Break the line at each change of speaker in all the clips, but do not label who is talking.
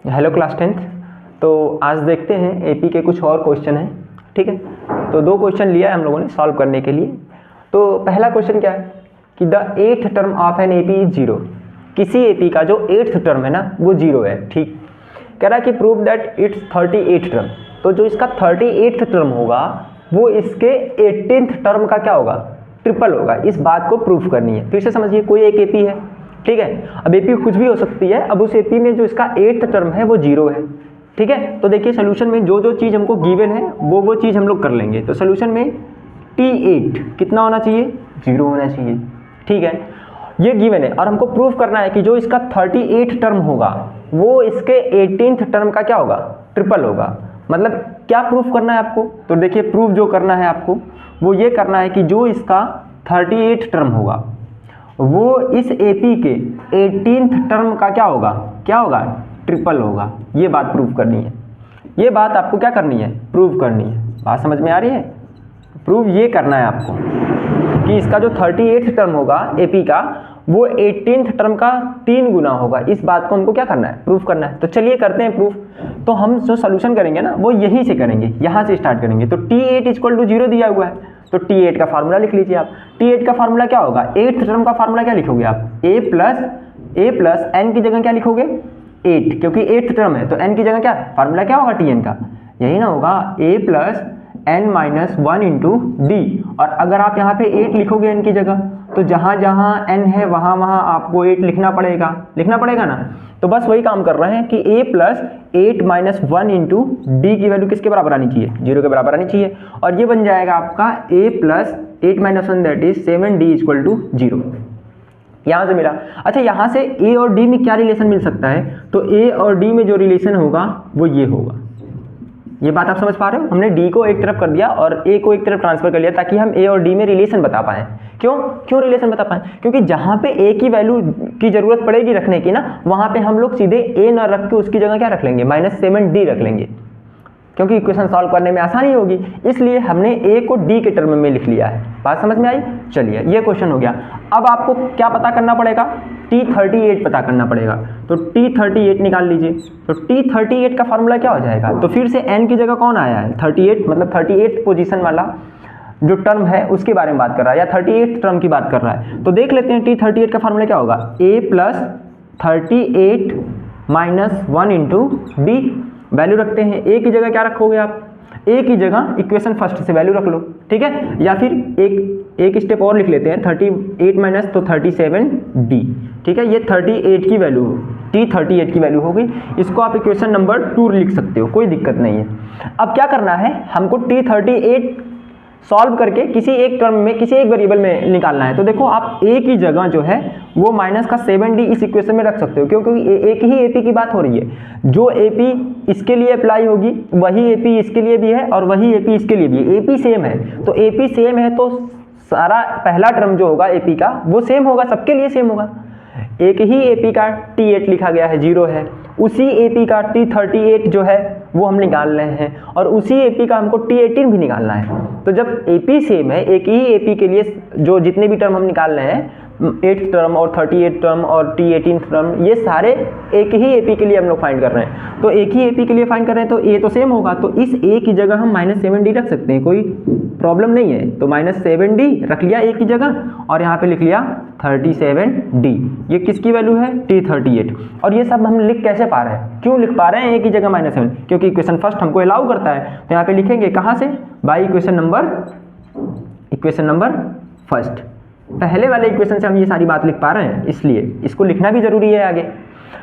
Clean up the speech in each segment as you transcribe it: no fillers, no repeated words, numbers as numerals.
Hello class 10th। तो आज देखते हैं एपी के कुछ और क्वेश्चन हैं। ठीक है, तो दो क्वेश्चन लिया है हम लोगों ने सॉल्व करने के लिए। तो पहला क्वेश्चन क्या है कि the 8th term of an AP is zero. किसी एपी का जो 8th टर्म है ना वो जीरो है। ठीक, कह रहा है कि prove that it's 38th term. तो जो इसका 38th टर्म होगा वो इसके 18th टर्म का क्या होगा, ट्रिपल होगा। इस बात को प्रूफ करनी है। फिर से समझिए, कोई एक एपी है, ठीक है, अब एपी कुछ भी हो सकती है। अब उस एपी में जो इसका 8th टर्म है वो जीरो है। ठीक है, तो देखिए सोल्यूशन में जो जो चीज़ हमको गिवन है वो चीज़ हम लोग कर लेंगे। तो सोल्यूशन में T8 कितना होना चाहिए, जीरो होना चाहिए। ठीक है, ये गिवन है और हमको प्रूफ करना है कि जो इसका 38th टर्म होगा वो इसके 18th टर्म का क्या होगा, ट्रिपल होगा। मतलब क्या प्रूफ करना है आपको, तो देखिए प्रूफ जो करना है आपको वो ये करना है कि जो इसका 38th टर्म होगा वो इस एपी के 18th टर्म का क्या होगा, ट्रिपल होगा। ये बात प्रूफ करनी है। ये बात आपको क्या करनी है, प्रूफ करनी है। बात समझ में आ रही है? प्रूफ ये करना है आपको कि इसका जो 38th टर्म होगा एपी का वो 18th टर्म का 3 गुना होगा। इस बात को हमको क्या करना है, प्रूफ करना है। तो चलिए करते हैं प्रूफ। तो हम जो सोल्यूशन करेंगे ना वो यहीं से करेंगे, यहाँ से स्टार्ट करेंगे। तो T8 = 0 दिया हुआ है, तो T8 का फार्मूला लिख लीजिए आप। T8 का फार्मूला क्या होगा, 8th टर्म का फार्मूला क्या लिखोगे आप, a प्लस n की जगह क्या लिखोगे, 8, क्योंकि 8th टर्म है तो n की जगह क्या फार्मूला क्या होगा Tn का, यही ना होगा, a plus n minus 1 into D. और अगर आप यहाँ पे 8 लिखोगे n की जगह तो जहाँ जहाँ n है वहाँ वहाँ आपको 8 लिखना पड़ेगा ना। तो बस वही काम कर रहे हैं कि a plus 8 minus 1 into D की वैल्यू किसके बराबर आनी चाहिए, 0 के बराबर आनी चाहिए। और ये बन जाएगा आपका a plus 8 minus 1 that is 7d = 0। यहाँ से मिला। अच्छा, यहाँ से a और d में क्या रिलेशन मिल सकता है, तो a और d में जो रिलेशन होगा वो ये होगा। ये बात आप समझ पा रहे हो? हमने d को एक तरफ कर दिया और a को एक तरफ ट्रांसफर कर लिया ताकि हम a और d में रिलेशन बता पाएँ। क्यों रिलेशन बता पाएँ? क्योंकि जहाँ पे a की वैल्यू की जरूरत पड़ेगी रखने की ना, वहाँ पे हम लोग सीधे a न रख के उसकी जगह क्या रख लेंगे, -7d रख लेंगे, क्योंकि इक्वेशन सॉल्व करने में आसानी होगी। इसलिए हमने a को d के टर्म में लिख लिया है। बात समझ में आई? चलिए, ये क्वेश्चन हो गया। अब आपको क्या पता करना पड़ेगा, T38 पता करना पड़ेगा। तो T38 निकाल लीजिए। तो T38 का फार्मूला क्या हो जाएगा, तो फिर से n की जगह कौन आया है, 38, मतलब 38th पोजीशन वाला जो टर्म है उसके बारे में बात कर रहा है या 38th टर्म की बात कर रहा है। तो देख लेते हैं T38 का फार्मूला क्या होगा, a plus 38 minus 1 into D. Value रखते हैं, a की जगह क्या रखोगे आप, a की जगह इक्वेशन फर्स्ट से वैल्यू रख लो, ठीक है। या फिर एक स्टेप और लिख लेते हैं, 38 माइनस तो 37d, ठीक है। ये 38 की वैल्यू, T38 की वैल्यू होगी। इसको आप इक्वेशन नंबर 2 लिख सकते हो, कोई दिक्कत नहीं है। अब क्या करना है, हमको T38 सॉल्व करके किसी एक टर्म में, किसी एक वेरिएबल में निकालना है। तो देखो आप a की जगह जो है वो माइनस का 7d इस इक्वेशन में रख सकते हो, क्योंकि एक ही एपी की बात हो रही है। जो एपी इसके लिए अप्लाई होगी वही एपी इसके लिए भी है और वही एपी इसके लिए भी है। एपी सेम है तो एपी सेम है तो सारा पहला टर्म जो होगा एपी का वो सेम होगा, सबके लिए सेम होगा। एक ही एपी का T8 लिखा गया है, 0 है, उसी एपी का T38 जो है वो हम निकाल रहे हैं और उसी एपी का हमको T18 भी निकालना है। तो जब एपी सेम है, एक ही एपी के लिए जो जितने भी टर्म हम निकाल रहे हैं, 8th टर्म और 38th टर्म और T18th टर्म, ये सारे एक ही एपी के लिए हम लोग फाइंड कर रहे हैं। तो एक ही एपी के लिए फाइंड कर रहे हैं तो ए तो सेम होगा, तो इस ए की जगह हम -7d रख सकते हैं, कोई प्रॉब्लम नहीं है। तो -7d रख लिया ए की जगह और यहाँ पे लिख लिया 37d। ये किसकी वैल्यू है, T38। और ये सब हम लिख कैसे पा रहे हैं, क्यों लिख पा रहे हैं ए की जगह -7, क्योंकि इक्वेशन फर्स्ट हमको अलाउ करता है। तो यहाँ पे लिखेंगे कहाँ से, बाई इक्वेशन नंबर फर्स्ट। पहले वाले इक्वेशन से हम ये सारी बात लिख पा रहे हैं, इसलिए इसको लिखना भी जरूरी है आगे।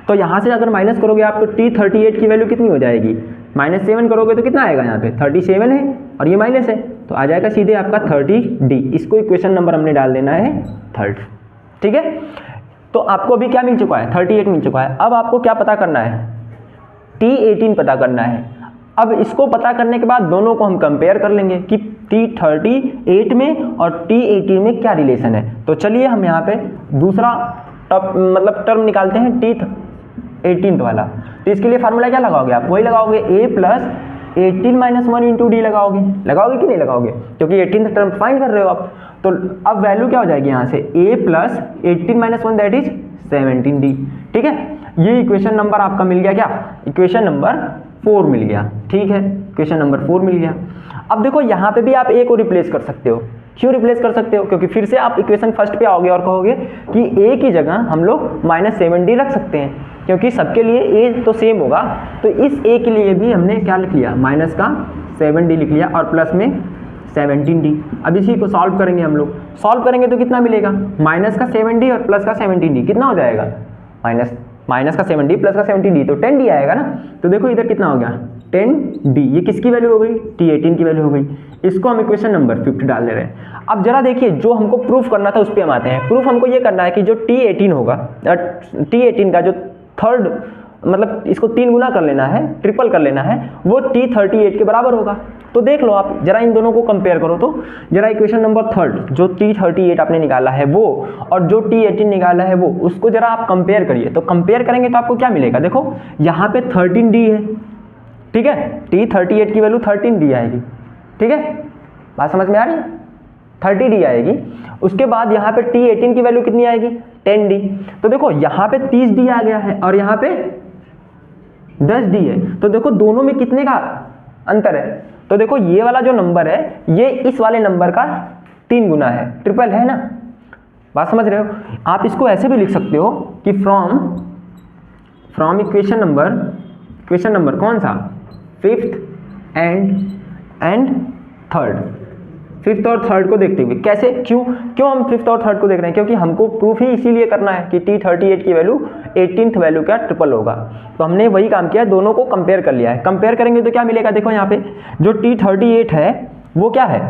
तो यहाँ से अगर माइनस करोगे आप तो T38 की वैल्यू कितनी हो जाएगी, -7 करोगे तो कितना आएगा, यहाँ पे 37 है और ये माइनस है तो आ जाएगा सीधे आपका 30d। इसको इक्वेशन नंबर हमने डाल देना है 3rd, ठीक है। तो आपको अभी क्या मिल चुका है, 38 मिल चुका है। अब आपको क्या पता करना है, T18 पता करना है। अब इसको पता करने के बाद दोनों को हम कंपेयर कर लेंगे कि T38 में और T18 में क्या रिलेशन है। तो चलिए हम यहाँ पे दूसरा टर्म निकालते हैं, T18 वाला। तो इसके लिए फार्मूला क्या लगाओगे आप, वही लगाओगे a plus 18 minus 1 into D लगाओगे कि नहीं लगाओगे, क्योंकि 18 टर्म फाइंड कर रहे हो आप। तो अब वैल्यू क्या हो जाएगी यहाँ से, a plus 18 minus 1 that is 17d। ठीक है, ये इक्वेशन नंबर आपका मिल गया, क्या इक्वेशन नंबर 4 मिल गया। ठीक है, इक्वेशन नंबर 4 मिल गया। अब देखो यहाँ पे भी आप a को रिप्लेस कर सकते हो। क्यों रिप्लेस कर सकते हो, क्योंकि फिर से आप इक्वेशन फर्स्ट पे आओगे और कहोगे कि a की जगह हम लोग माइनस 7d रख सकते हैं, क्योंकि सबके लिए a तो सेम होगा। तो इस a के लिए भी हमने क्या लिख लिया, माइनस का 7d लिख लिया और प्लस में 17d। अब इसी को सॉल्व करेंगे हम लोग। सॉल्व करेंगे तो कितना मिलेगा, माइनस का 7d और प्लस का 17d कितना हो जाएगा, माइनस का 7d प्लस का 17d तो 10d आएगा ना। तो देखो इधर कितना हो गया 10d, ये किसकी वैल्यू हो गई, t18 की वैल्यू हो गई। इसको हम इक्वेशन नंबर 50 डाल दे रहे हैं। अब जरा देखिए, जो हमको प्रूफ करना था उस पर हम आते हैं। प्रूफ हमको ये करना है कि जो t18 होगा, t18 का जो थर्ड मतलब इसको 3 गुना कर लेना है, ट्रिपल कर लेना है, वो t38 के बराबर होगा। तो देख लो आप जरा इन दोनों को कंपेयर करो। तो जरा इक्वेशन नंबर थर्ड जो t38 आपने निकाला है वो और जो t18 निकाला है वो, उसको जरा आप कंपेयर करिए। तो कंपेयर करेंगे तो आपको क्या मिलेगा, देखो यहाँ पे 13d है। ठीक है, t38 की वैल्यू 13d आएगी। ठीक है, बात समझ में आ रही है, 30d आएगी। उसके बाद यहाँ पे t18 की वैल्यू कितनी आएगी, 10d। तो देखो यहाँ पे 30d आ गया है और यहाँ पे 10d है। तो देखो दोनों में कितने का अंतर है। तो देखो ये वाला जो नंबर है ये इस वाले नंबर का 3 गुना है, ट्रिपल है ना। बात समझ रहे हो। आप इसको ऐसे भी लिख सकते हो कि फ्रॉम इक्वेशन नंबर कौन सा, फिफ्थ एंड थर्ड। फिफ्थ और थर्ड को देखते हुए कैसे, क्यों हम फिफ्थ और थर्ड को देख रहे हैं, क्योंकि हमको प्रूफ ही इसीलिए करना है कि t38 की वैल्यू 18th वैल्यू का ट्रिपल होगा। तो हमने वही काम किया, दोनों को कंपेयर कर लिया है। कंपेयर करेंगे तो क्या मिलेगा, देखो यहाँ पे जो t38 है वो क्या है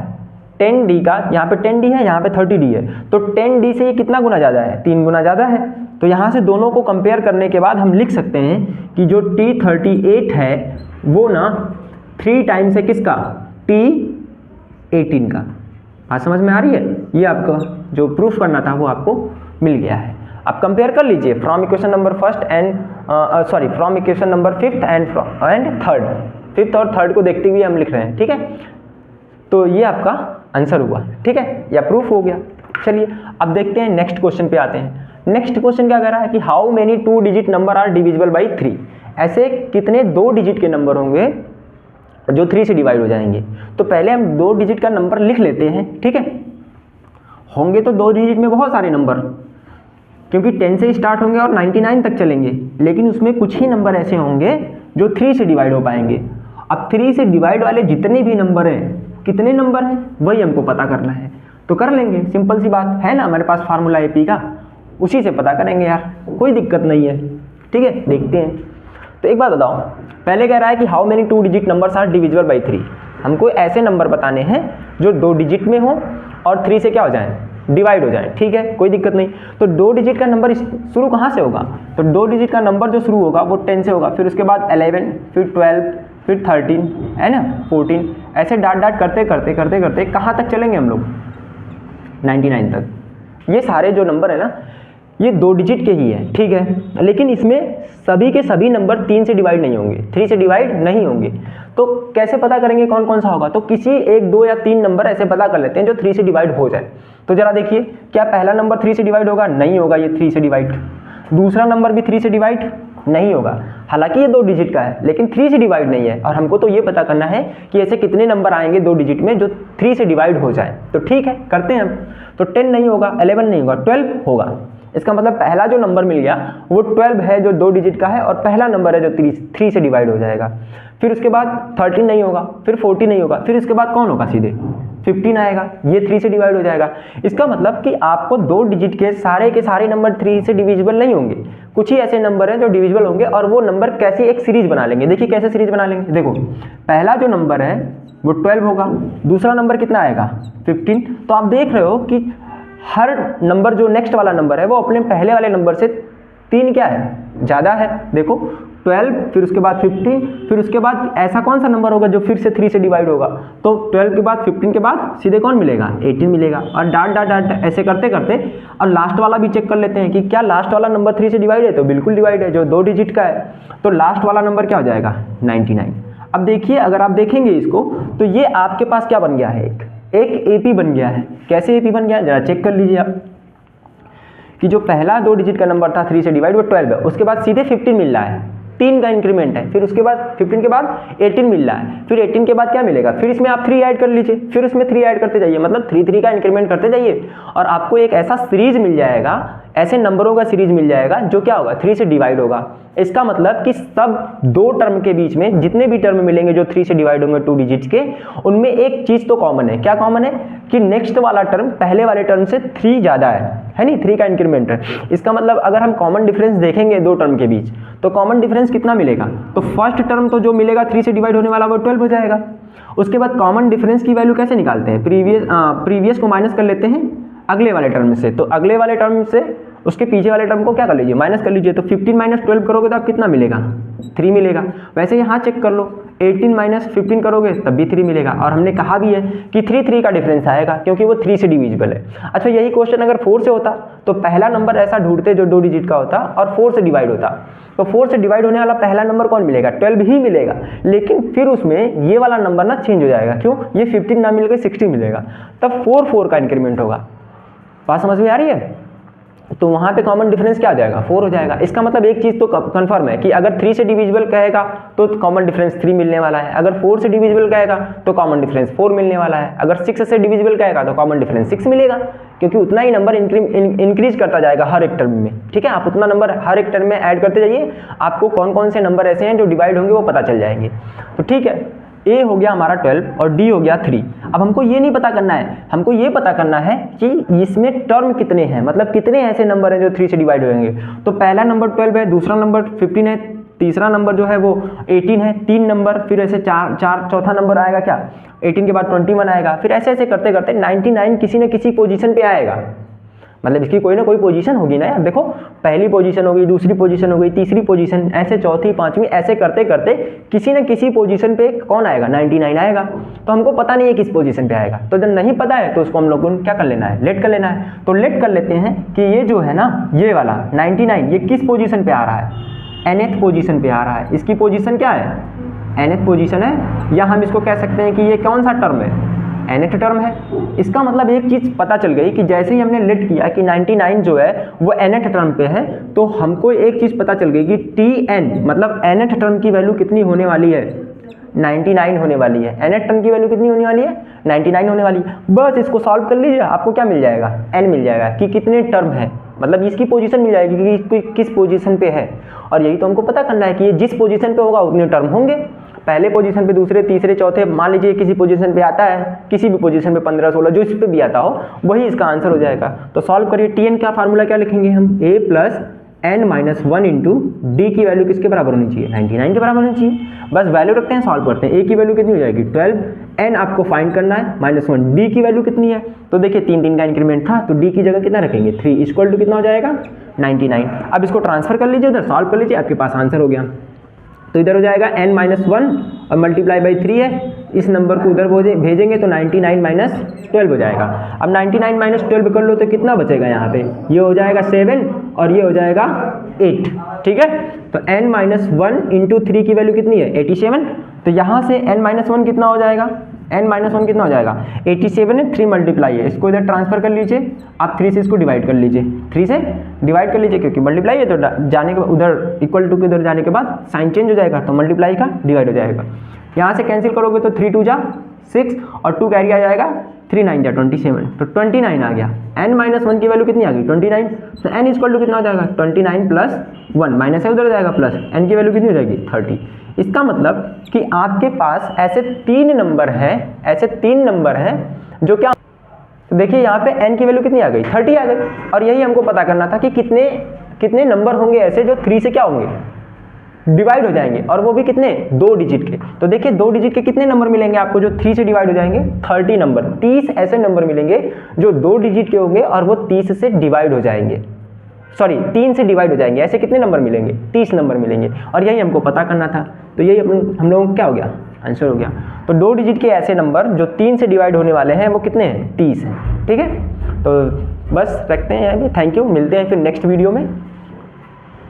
10d का, यहाँ पे 10d है, यहाँ पे 30d है। तो 10d से ये कितना गुना ज़्यादा है, 3 गुना ज़्यादा है। तो यहाँ से दोनों को कंपेयर करने के बाद हम लिख सकते हैं कि जो t38 है वो ना 3 टाइम्स है किसका, t18 का। बात समझ में आ रही है। ये आपका जो प्रूफ करना था वो आपको मिल गया है। आप कंपेयर कर लीजिए from equation number from equation number fifth and third. Fifth और थर्ड को देखते हुए हम लिख रहे हैं। ठीक है, तो ये आपका आंसर हुआ। ठीक है, या प्रूफ हो गया। चलिए अब देखते हैं नेक्स्ट क्वेश्चन पे आते हैं। नेक्स्ट क्वेश्चन क्या कह रहा है कि how many 2 digit number are divisible by 3। ऐसे कितने 2 डिजिट के नंबर होंगे जो 3 से डिवाइड हो जाएंगे। तो पहले हम 2 डिजिट का नंबर लिख लेते हैं। ठीक है, होंगे तो 2 डिजिट में बहुत सारे नंबर, क्योंकि 10 से स्टार्ट होंगे और 99 तक चलेंगे, लेकिन उसमें कुछ ही नंबर ऐसे होंगे जो 3 से डिवाइड हो पाएंगे। अब 3 से डिवाइड वाले जितने भी नंबर हैं, कितने नंबर हैं वही हमको पता करना है। तो कर लेंगे, सिंपल सी बात है ना, हमारे पास फार्मूला एपी का, उसी से पता करेंगे यार, कोई दिक्कत नहीं है। ठीक है, देखते हैं। तो एक बात बताओ, पहले कह रहा है कि how many 2 digit numbers are divisible by 3। हमको ऐसे नंबर बताने हैं जो 2 डिजिट में हो और 3 से क्या हो जाए, डिवाइड हो जाए। ठीक है, कोई दिक्कत नहीं। तो 2 डिजिट का नंबर शुरू कहाँ से होगा, तो 2 डिजिट का नंबर जो शुरू होगा वो 10 से होगा, फिर उसके बाद 11, फिर 12, फिर 13 है ना, 14, ऐसे डाट करते करते कहाँ तक चलेंगे हम लोग, 99 तक। ये सारे जो नंबर है ना ये 2 डिजिट के ही है। ठीक है, लेकिन इसमें सभी के सभी नंबर 3 से डिवाइड नहीं होंगे, 3 से डिवाइड नहीं होंगे। तो कैसे पता करेंगे कौन कौन सा होगा, तो किसी 1, 2 या 3 नंबर ऐसे पता कर लेते हैं जो 3 से डिवाइड हो जाए। तो जरा देखिए, क्या पहला नंबर 3 से डिवाइड होगा, नहीं होगा, ये 3 से डिवाइड। दूसरा नंबर भी 3 से डिवाइड नहीं होगा, हालांकि ये 2 डिजिट का है लेकिन 3 से डिवाइड नहीं है। और हमको तो ये पता करना है कि ऐसे कितने नंबर आएंगे 2 डिजिट में जो 3 से डिवाइड हो जाए। तो ठीक है, करते हैं हम। तो 10 नहीं होगा, 11 नहीं होगा, 12 होगा। इसका मतलब पहला जो नंबर मिल गया वो 12 है जो 2 डिजिट का है, और पहला नंबर है जो 3 से डिवाइड हो जाएगा। फिर उसके बाद 13 नहीं होगा, फिर 14 नहीं होगा, फिर इसके बाद कौन होगा, सीधे 15 आएगा, ये 3 से डिवाइड हो जाएगा। इसका मतलब कि आपको 2 डिजिट के सारे नंबर 3 से डिविजिबल नहीं होंगे, कुछ ही ऐसे नंबर हैं जो डिविजिबल होंगे। और वो नंबर कैसी एक सीरीज बना लेंगे। देखिए कैसे सीरीज बना लेंगे, देखो पहला जो नंबर है वो 12 होगा, दूसरा नंबर कितना आएगा 15। तो आप देख रहे हो कि हर नंबर जो नेक्स्ट वाला नंबर है वो अपने पहले वाले नंबर से 3 क्या है, ज़्यादा है। देखो 12, फिर उसके बाद 15, फिर उसके बाद ऐसा कौन सा नंबर होगा जो फिर से 3 से डिवाइड होगा। तो 12 के बाद 15 के बाद सीधे कौन मिलेगा, 18 मिलेगा। और डाट ऐसे करते करते और लास्ट वाला भी चेक कर लेते हैं कि क्या लास्ट वाला नंबर 3 से डिवाइड है। तो बिल्कुल डिवाइड है, जो 2 डिजिट का है। तो लास्ट वाला नंबर क्या हो जाएगा 99। अब देखिए, अगर आप देखेंगे इसको तो ये आपके पास क्या बन गया है, एक AP बन गया है। कैसे AP बन गया है जरा चेक कर लीजिए आप, कि जो पहला 2 डिजिट का नंबर था 3 से डिवाइड वो 12 है, उसके बाद सीधे 15 मिल रहा है, 3 का इंक्रीमेंट है, फिर उसके बाद 15 के बाद 18 मिल रहा है, फिर 18 के बाद क्या मिलेगा, फिर इसमें आप 3 ऐड कर लीजिए, फिर उसमें 3 ऐड करते जाइए, मतलब 3 का इंक्रीमेंट करते जाइए और आपको एक ऐसा सीरीज मिल जाएगा, ऐसे नंबरों का सीरीज मिल जाएगा जो क्या होगा 3 से डिवाइड होगा। इसका मतलब कि सब 2 टर्म के बीच में जितने भी टर्म मिलेंगे जो 3 से डिवाइड होंगे 2 डिजिट्स के, उनमें एक चीज तो कॉमन है। क्या कॉमन है कि नेक्स्ट वाला टर्म पहले वाले टर्म से 3 ज्यादा है नहीं, 3 का इंक्रीमेंट है। इसका मतलब अगर हम कॉमन डिफरेंस देखेंगे 2 टर्म के बीच तो कॉमन डिफरेंस कितना मिलेगा, तो फर्स्ट टर्म तो जो मिलेगा 3 से डिवाइड होने वाला वो 12 हो जाएगा। उसके बाद कॉमन डिफरेंस की वैल्यू कैसे निकालते हैं, प्रीवियस को माइनस कर लेते हैं अगले वाले टर्म से, तो अगले वाले टर्म से उसके पीछे वाले टर्म को क्या कर लीजिए, माइनस कर लीजिए, तो 15 माइनस 12 करोगे तो आप कितना मिलेगा, 3 मिलेगा। वैसे यहाँ चेक कर लो, 18 माइनस 15 करोगे तब भी 3 मिलेगा, और हमने कहा भी है कि 3 का डिफरेंस आएगा क्योंकि वो 3 से डिविजिबल है। अच्छा, यही क्वेश्चन अगर 4 से होता तो पहला नंबर ऐसा ढूंढते जो 2 डिजिट का होता और 4 से डिवाइड होता, तो 4 से डिवाइड होने वाला पहला नंबर कौन मिलेगा, 12 ही मिलेगा, लेकिन फिर उसमें ये वाला नंबर ना चेंज हो जाएगा, क्यों, ये 15 ना मिलकर 16 मिलेगा, तब 4 का इंक्रीमेंट होगा। बात समझ में आ रही है, तो वहां पे कॉमन डिफरेंस क्या आ जाएगा, 4 हो जाएगा। इसका मतलब एक चीज तो कंफर्म है कि अगर 3 से डिविजिबल कहेगा तो कॉमन डिफरेंस 3 मिलने वाला है, अगर 4 से डिविजिबल कहेगा तो कॉमन डिफरेंस 4 मिलने वाला है, अगर 6 से डिविजिबल कहेगा तो कॉमन डिफरेंस 6 मिलेगा, क्योंकि उतना ही नंबर इंक्रीज करता जाएगा हर एक टर्म में। ठीक है, आप उतना नंबर हर एक टर्म में ऐड करते जाइए, आपको कौन कौन से नंबर ऐसे हैं जो डिवाइड होंगे वो पता चल जाएंगे। तो ठीक है, A हो गया हमारा 12 और D हो गया 3। अब हमको ये नहीं पता करना है, हमको ये पता करना है कि इसमें टर्म कितने हैं, मतलब कितने ऐसे नंबर हैं जो 3 से डिवाइड होंगे। तो पहला नंबर 12 है, दूसरा नंबर 15 है, तीसरा नंबर जो है वो 18 है, 3 नंबर, फिर ऐसे चौथा नंबर आएगा क्या, 18 के बाद 21 आएगा, फिर ऐसे ऐसे करते करते 99 किसी न किसी पोजीशन पे आएगा, मतलब इसकी कोई ना कोई पोजीशन होगी ना यार। देखो, पहली पोजीशन होगी, दूसरी पोजीशन हो गई, तीसरी पोजीशन, ऐसे चौथी, पांचवी, ऐसे करते करते किसी न किसी पोजीशन पे कौन आएगा, 99 आएगा। तो हमको पता नहीं है किस पोजीशन पे आएगा, तो जब नहीं पता है तो उसको हम लोग को क्या कर लेना है, लेट कर लेना है। तो लेट कर लेते हैं कि ये जो है ना, ये वाला 99 ये किस पोजीशन पे आ रहा है, nth पोजीशन पे आ रहा है। इसकी पोजीशन क्या है, nth पोजीशन है, या हम इसको कह सकते हैं कि ये कौन सा टर्म है, nth टर्म है। इसका मतलब एक चीज पता चल गई कि जैसे ही हमने लेट किया कि 99 जो है वो nth टर्म पे है, तो हमको एक चीज पता चल गई कि tn मतलब nth टर्म की वैल्यू कितनी होने वाली है, 99 होने वाली है। nth टर्म की वैल्यू कितनी होने वाली है, 99 होने वाली है। बस इसको सॉल्व कर लीजिए, आपको क्या मिल जाएगा, n मिल जाएगा कि कितने टर्म है, मतलब इसकी पोजीशन मिल जाएगी कि किस पोजीशन पे है। और यही तो हमको पता करना है कि ये जिस पोजीशन पे होगा उतने टर्म होंगे, पहले पोजीशन पे, दूसरे, तीसरे, चौथे, मान लीजिए किसी पोजीशन पे आता है, किसी भी पोजीशन पे 15, 16 जो इस पे भी आता हो वही इसका आंसर हो जाएगा। तो सॉल्व करिए, tn का फार्मूला क्या लिखेंगे हम, a plus n minus 1 into D की वैल्यू किसके बराबर होनी चाहिए, 99 के बराबर होनी चाहिए। बस वैल्यू रखते हैं, सॉल्व करते हैं। a की वैल्यू कितनी हो जाएगी 12, n आपको फाइंड करना है -1, d की वैल्यू कितनी है, तो देखिए 3 का इंक्रीमेंट था तो d की जगह कितना रखेंगे 3 इक्वल टू कितना हो जाएगा 99। अब इसको ट्रांसफर कर लीजिए उधर, सॉल्व कर लीजिए, आपके पास आंसर हो गया। तो इधर हो जाएगा n-1 और मल्टीप्लाई बाई 3 है, इस नंबर को उधर भेजेंगे तो 99 - 12 हो जाएगा। अब 99 - 12 कर लो तो कितना बचेगा यहाँ पे, ये हो जाएगा 7 और ये हो जाएगा 8। ठीक है, तो n-1 इंटू 3 की वैल्यू कितनी है 87, तो यहाँ से n-1 कितना हो जाएगा, n-1 कितना हो जाएगा 87 है, 3 मल्टीप्लाई है, इसको इधर ट्रांसफर कर लीजिए आप, 3 से इसको डिवाइड कर लीजिए, 3 से डिवाइड कर लीजिए क्योंकि मल्टीप्लाई है, तो जाने के बाद उधर इक्वल टू के उधर जाने के बाद साइन चेंज हो जाएगा, तो मल्टीप्लाई का डिवाइड हो जाएगा। यहाँ से कैंसिल करोगे तो 3 2 जा 6 और 2 कैरी आ जाएगा, 3 9 जा 27, तो 29 आ गया। n-1 की वैल्यू कितनी आ गई 29, तो n इक्वल टू कितना हो जाएगा 29 प्लस 1, माइनस है उधर हो जाएगा प्लस, n की वैल्यू कितनी हो जाएगी 30। इसका मतलब कि आपके पास ऐसे 3 नंबर हैं, जो क्या, तो देखिए यहाँ पे n की वैल्यू कितनी आ गई 30 आ गई, और यही हमको पता करना था कि कितने नंबर होंगे ऐसे जो 3 से क्या होंगे डिवाइड हो जाएंगे, और वो भी कितने 2 डिजिट के। तो देखिए 2 डिजिट के कितने नंबर मिलेंगे आपको जो 3 से डिवाइड हो जाएंगे, 30 नंबर, 30 ऐसे नंबर मिलेंगे जो 2 डिजिट के होंगे और वो 30 से डिवाइड हो जाएंगे, सॉरी 3 से डिवाइड हो जाएंगे। ऐसे कितने नंबर मिलेंगे 30 नंबर मिलेंगे, और यही हमको पता करना था। तो यही हम लोगों को क्या हो गया आंसर हो गया। तो 2 डिजिट के ऐसे नंबर जो 3 से डिवाइड होने वाले हैं वो कितने हैं 30 हैं। ठीक है, तो बस रखते हैं यहाँ पे, थैंक यू, मिलते हैं फिर नेक्स्ट वीडियो में।